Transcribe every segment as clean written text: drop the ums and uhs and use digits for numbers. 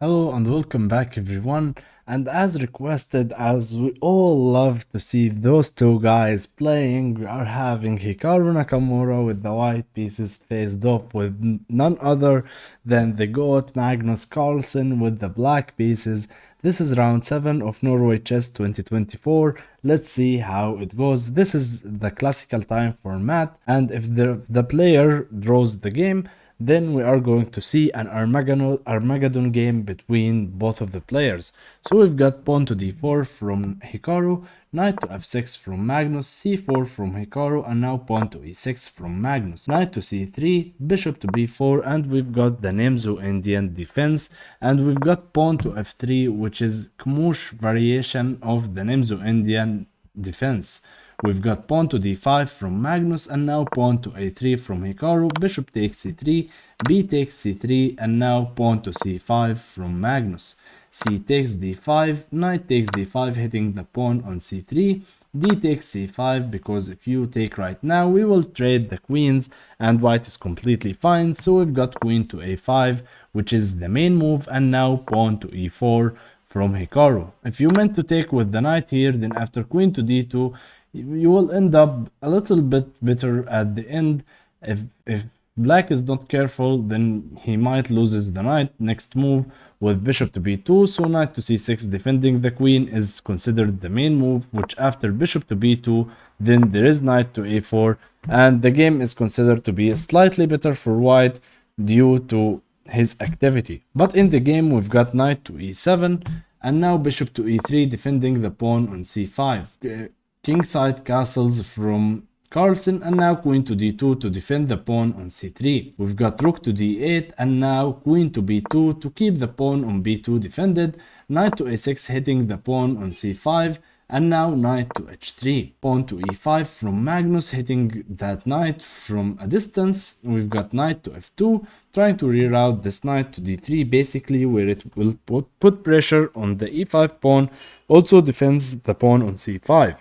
Hello and welcome back everyone. And as requested, as we all love to see those two guys playing, we are having Hikaru Nakamura with the white pieces faced off with none other than the GOAT Magnus Carlsen with the black pieces. This is round 7 of Norway Chess 2024. Let's see how it goes. This is the classical time format, and if the player draws the game, then we are going to see an Armageddon game between both of the players. So we've got pawn to d4 from Hikaru, knight to f6 from Magnus, c4 from Hikaru, and now pawn to e6 from Magnus, knight to c3, bishop to b4, and we've got the Nemzo Indian defense, and we've got pawn to f3, which is Kmush variation of the Nemzo Indian defense. We've got pawn to d5 from Magnus, and now pawn to a3 from Hikaru, bishop takes c3, b takes c3, and now pawn to c5 from Magnus. C takes d5, knight takes d5, hitting the pawn on c3, d takes c5, because if you take right now, we will trade the queens, and white is completely fine, so we've got queen to a5, which is the main move, and now pawn to e4 from Hikaru. If you meant to take with the knight here, then after queen to d2, you will end up a little bit bitter at the end. If black is not careful, then he might loses the knight. Next move with bishop to b2, so knight to c6 defending the queen is considered the main move, which after bishop to b2, then there is knight to a4, and the game is considered to be slightly better for white due to his activity. But in the game we've got knight to e7, and now bishop to e3 defending the pawn on c5. Kingside castles from Carlsen, and now queen to d2 to defend the pawn on c3. We've got rook to d8, and now queen to b2 to keep the pawn on b2 defended, knight to a6 hitting the pawn on c5, and now knight to h3. Pawn to e5 from Magnus hitting that knight from a distance. We've got knight to f2, trying to reroute this knight to d3 basically, where it will put pressure on the e5 pawn, also defends the pawn on c5.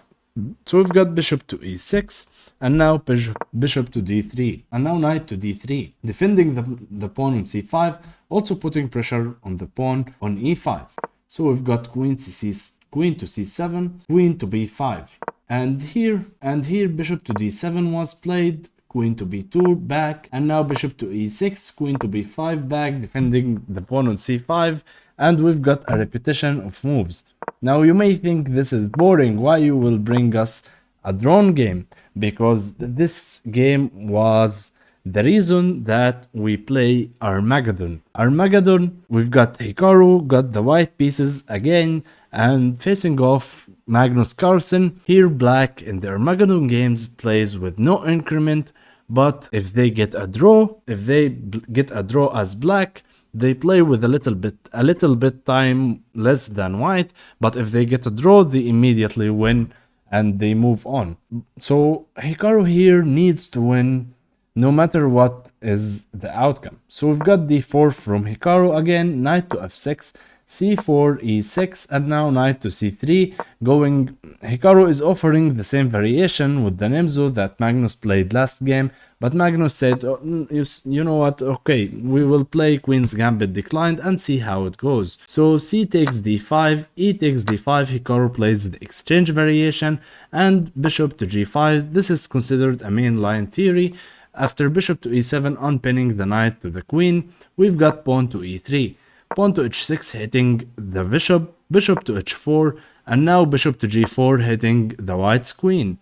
So we've got bishop to e6, and now bishop to d3, and now knight to d3, defending the pawn on c5, also putting pressure on the pawn on e5. So we've got queen to c7, queen to b5, and here bishop to d7 was played, queen to b2 back, and now bishop to e6, queen to b5 back, defending the pawn on c5, and we've got a repetition of moves. Now you may think this is boring, why you will bring us a drawn game? Because this game was the reason that we play Armageddon. Armageddon, we've got Hikaru, got the white pieces again, and facing off Magnus Carlsen. Here black in the Armageddon games plays with no increment, but if they get a draw, as black, they play with a little bit time less than white, but if they get a draw, they immediately win and they move on. So Hikaru here needs to win no matter what is the outcome. So we've got d4 from Hikaru again, knight to f6, c4, e6, and now knight to c3. Hikaru is offering the same variation with the Nemzo that Magnus played last game, but Magnus said, oh, you know what, okay, we will play Queen's Gambit declined and see how it goes. So c takes d5, e takes d5, Hikaru plays the exchange variation, and bishop to g5. This is considered a main line theory. After bishop to e7 unpinning the knight to the queen, we've got pawn to e3. Pawn to h6 hitting the bishop, bishop to h4, and now bishop to g4 hitting the white's queen.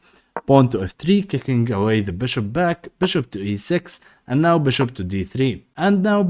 Pawn to f3 kicking away the bishop back, bishop to e6, and now bishop to d3. And now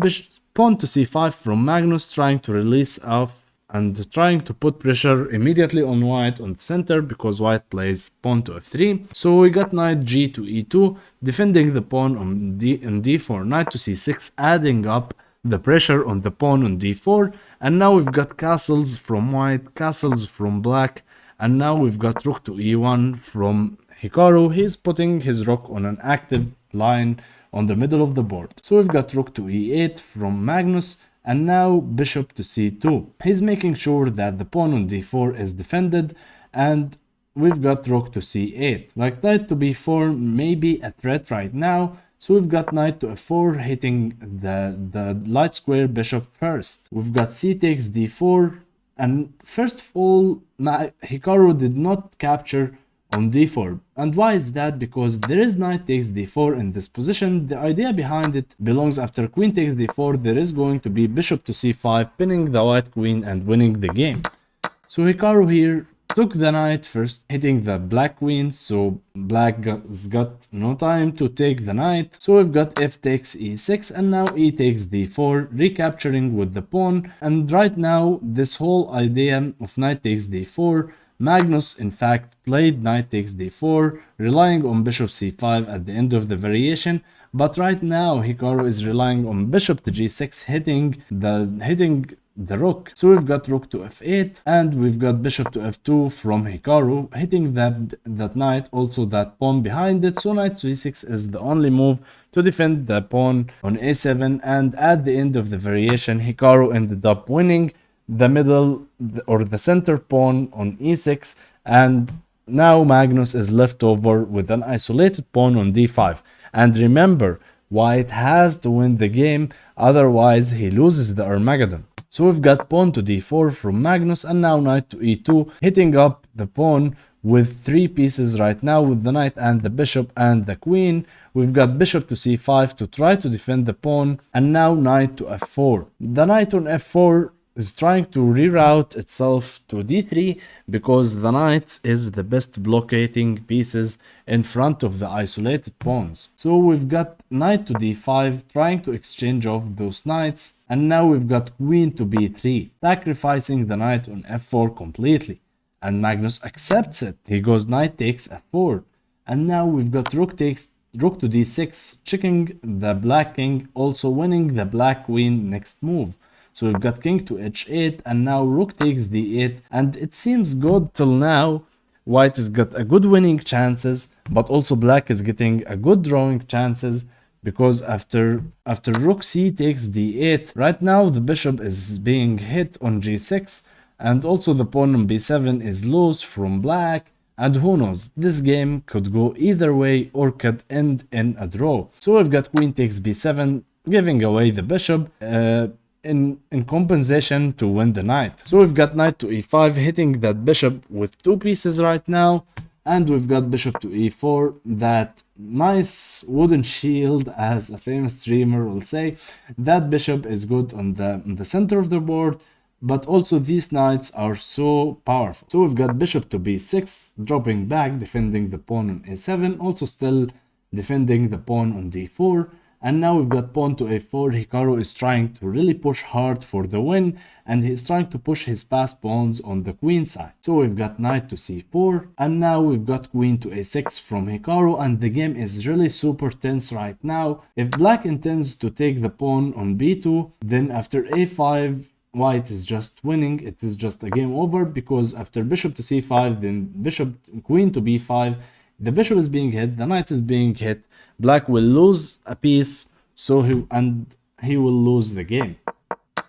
pawn to c5 from Magnus, trying to release off and trying to put pressure immediately on white on the center, because white plays pawn to f3. So we got knight g to e2, defending the pawn on d4, knight to c6, adding up the pressure on the pawn on d4, and now we've got castles from white, castles from black, and now we've got rook to e1 from Hikaru. He's putting his rook on an active line on the middle of the board. So we've got rook to e8 from Magnus, and now bishop to c2. He's making sure that the pawn on d4 is defended, and we've got rook to c8. Like knight to b4 may be a threat right now, So we've got knight to f4 hitting the light square bishop first. We've got c takes d4, and first of all, Hikaru did not capture on d4. And why is that? Because there is knight takes d4 in this position. The idea behind it belongs after queen takes d4, there is going to be bishop to c5, pinning the white queen and winning the game. So Hikaru here took the knight first, hitting the black queen, so black has got no time to take the knight. So we've got f takes e6, and now e takes d4, recapturing with the pawn. And right now, this whole idea of knight takes d4, Magnus in fact played knight takes d4, relying on bishop c5 at the end of the variation. But right now, Hikaru is relying on bishop to g6, hitting the rook. So we've got rook to f8, and we've got bishop to f2 from Hikaru, hitting that knight, also that pawn behind it. So knight to e6 is the only move to defend the pawn on a7, and at the end of the variation, Hikaru ended up winning the middle or the center pawn on e6, and now Magnus is left over with an isolated pawn on d5. And remember, white has to win the game, otherwise he loses the Armageddon. So we've got pawn to d4 from Magnus, and now knight to e2, hitting up the pawn with 3 pieces right now with the knight and the bishop and the queen. We've got bishop to c5 to try to defend the pawn, and now knight to f4. The knight on f4 is trying to reroute itself to d3 because the knight is the best blockading pieces in front of the isolated pawns. So we've got knight to d5 trying to exchange off those knights, and now we've got queen to b3, sacrificing the knight on f4 completely. And Magnus accepts it. He goes knight takes f4, and now we've got rook to d6, checking the black king, also winning the black queen next move. So we've got king to h8, and now rook takes d8, and it seems good till now. White has got a good winning chances, but also black is getting a good drawing chances, because after rook c takes d8, right now the bishop is being hit on g6, and also the pawn on b7 is loose from black. And who knows, this game could go either way or could end in a draw. So we've got queen takes b7, giving away the bishop in compensation to win the knight. So we've got knight to e5, hitting that bishop with 2 pieces right now. And we've got bishop to e4, that nice wooden shield, as a famous streamer will say. That bishop is good on the center of the board, but also these knights are so powerful. So we've got bishop to b6, dropping back, defending the pawn on a7, also still defending the pawn on d4. And now we've got pawn to a4. Hikaru is trying to really push hard for the win, and he's trying to push his passed pawns on the queen side. So we've got knight to c4, and now we've got queen to a6 from Hikaru, and the game is really super tense right now. If black intends to take the pawn on b2, then after a5, white is just winning. It is just a game over, because after bishop to c5, then queen to b5, the bishop is being hit, the knight is being hit. Black will lose a piece, so he will lose the game.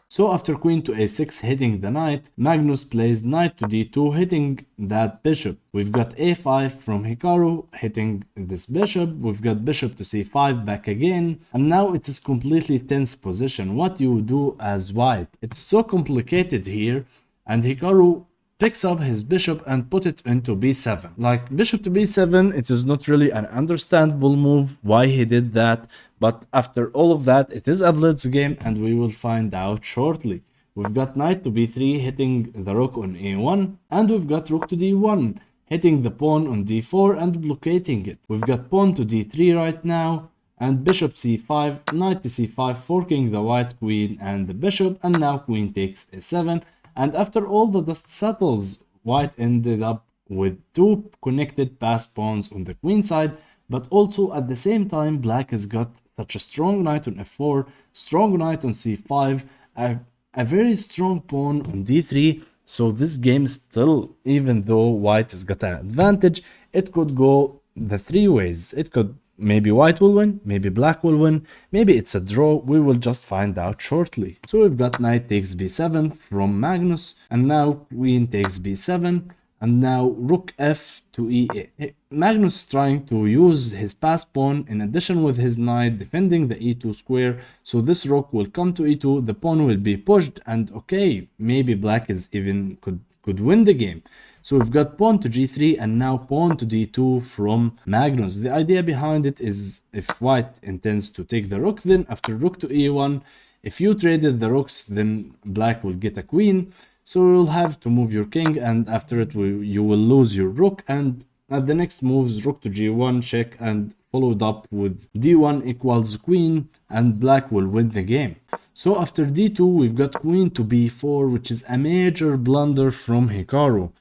So after queen to a6 hitting the knight, Magnus plays knight to d2, hitting that bishop. We've got a5 from Hikaru, hitting this bishop. We've got bishop to c5 back again, and now it is completely tense position. What you do as white? It's so complicated here, and Hikaru picks up his bishop and put it into b7. Like bishop to b7, it is not really an understandable move why he did that, but after all of that, it is a blitz game, and we will find out shortly. We've got knight to b3 hitting the rook on a1, and we've got rook to d1 hitting the pawn on d4 and blockading it. We've got pawn to d3 right now, and bishop c5, knight to c5, forking the white queen and the bishop, and now queen takes a7. And after all the dust settles, white ended up with 2 connected passed pawns on the queen side, but also at the same time, black has got such a strong knight on f4, strong knight on c5, a very strong pawn on d3. So this game still, even though white has got an advantage, it could go the 3 ways. It could, maybe white will win, maybe black will win, maybe it's a draw. We will just find out shortly. So we've got knight takes b7 from Magnus, and now queen takes b7, and now rook f to e8. Magnus is trying to use his passed pawn in addition with his knight defending the e2 square, so this rook will come to e2, the pawn will be pushed, and okay, maybe black is even could win the game. So we've got pawn to g3 and now pawn to d2 from Magnus. The idea behind it is if white intends to take the rook, then after rook to e1, if you traded the rooks, then black will get a queen. So you'll have to move your king, and after it you will lose your rook, and at the next moves rook to g1 check and followed up with d1 equals queen, and black will win the game. So after d2 we've got queen to b4, which is a major blunder from Hikaru.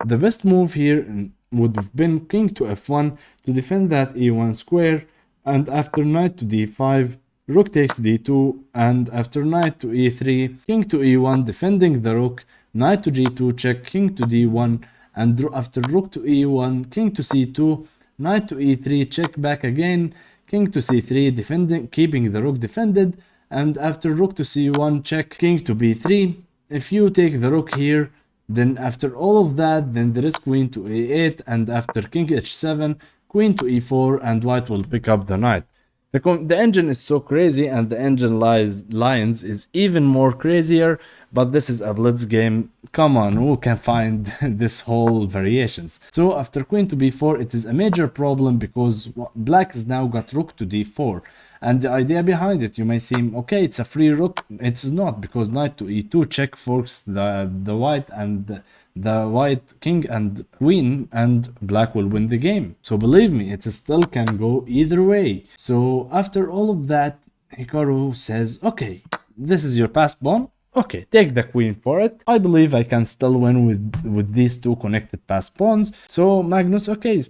The best move here would have been king to f1 to defend that e1 square, and after knight to d5 rook takes d2, and after knight to e3 king to e1 defending the rook, knight to g2 check, king to d1, and after rook to e1 king to c2, knight to e3 check back again, king to c3 defending, keeping the rook defended, and after rook to c1 check, king to b3. If you take the rook here, then after all of that, then there is queen to a8, and after king h7 queen to e4, and white will pick up the knight. The engine is so crazy, and the engine lines is even more crazier, but this is a blitz game. Come on, who can find this whole variations? So after queen to b4, it is a major problem because black has now got rook to d4. And the idea behind it, you may seem, okay, it's a free rook. It's not, because knight to e2 check forks the white and the white king and queen, and black will win the game. So believe me, it still can go either way. So after all of that, Hikaru says, okay, this is your passed pawn. Okay, take the queen for it. I believe I can still win with these two connected passed pawns. So Magnus, okay,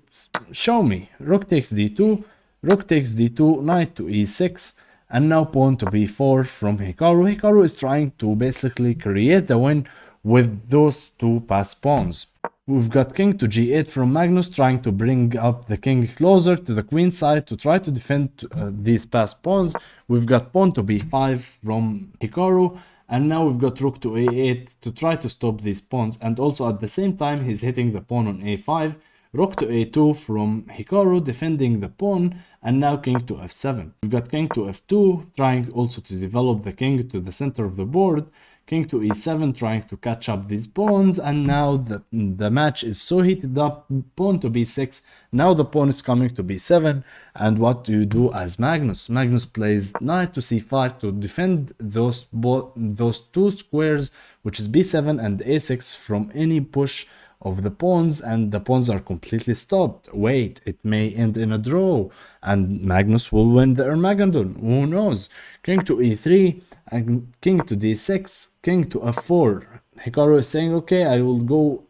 show me. Rook takes d2, rook takes d2, knight to e6, and now pawn to b4 from Hikaru. Hikaru is trying to basically create the win with those two passed pawns. We've got king to g8 from Magnus, trying to bring up the king closer to the queen side to try to defend these passed pawns. We've got pawn to b5 from Hikaru, and now we've got rook to a8 to try to stop these pawns, and also at the same time he's hitting the pawn on a5. Rook to a2 from Hikaru defending the pawn, and now king to f7. We've got king to f2 trying also to develop the king to the center of the board. King to e7 trying to catch up these pawns, and now the match is so heated up. Pawn to b6, now the pawn is coming to b7, and what do you do as Magnus? Magnus plays knight to c5 to defend those two squares, which is b7 and a6, from any push of the pawns, and the pawns are completely stopped. Wait, it may end in a draw, and Magnus will win the Armageddon. Who knows? King to e3 and king to d6, king to f4. Hikaru is saying, okay, I will go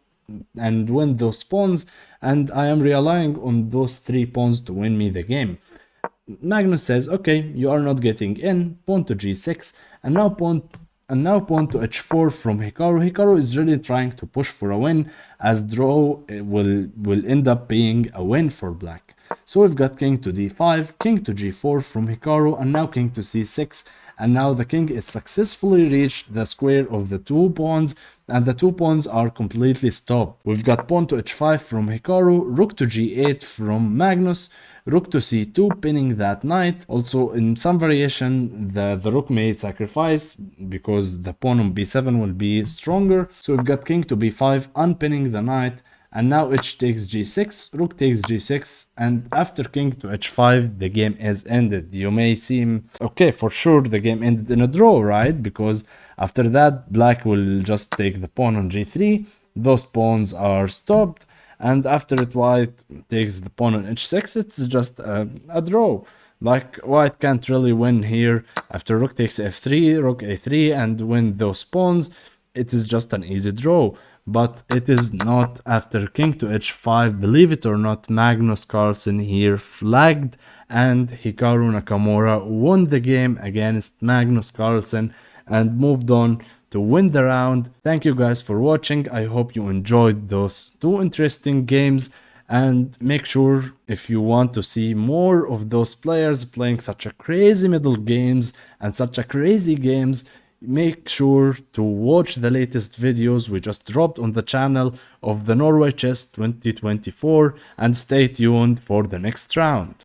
and win those pawns, and I am relying on those three pawns to win me the game. Magnus says, okay, you are not getting in. Pawn to g6, and now pawn to h4 from Hikaru. Hikaru is really trying to push for a win, as draw will end up being a win for black. So we've got king to d5, king to g4 from Hikaru, and now king to c6, and now the king is successfully reached the square of the two pawns, and the two pawns are completely stopped. We've got pawn to h5 from Hikaru, rook to g8 from Magnus, rook to c2 pinning that knight. Also in some variation the rook may sacrifice because the pawn on b7 will be stronger. So we've got king to b5 unpinning the knight, and now h takes g6, rook takes g6, and after king to h5 the game is ended. You may seem, okay, for sure the game ended in a draw, right? Because after that black will just take the pawn on g3, those pawns are stopped, and after it white takes the pawn on h6, it's just a draw. Like, white can't really win here. After rook takes f3, rook a3, and win those pawns, it is just an easy draw. But it is not. After king to h5, believe it or not, Magnus Carlsen here flagged, and Hikaru Nakamura won the game against Magnus Carlsen and moved on to win the round. Thank you guys for watching. I hope you enjoyed those two interesting games, and make sure, if you want to see more of those players playing such a crazy middle games and such a crazy games, make sure to watch the latest videos we just dropped on the channel of the Norway Chess 2024 and stay tuned for the next round.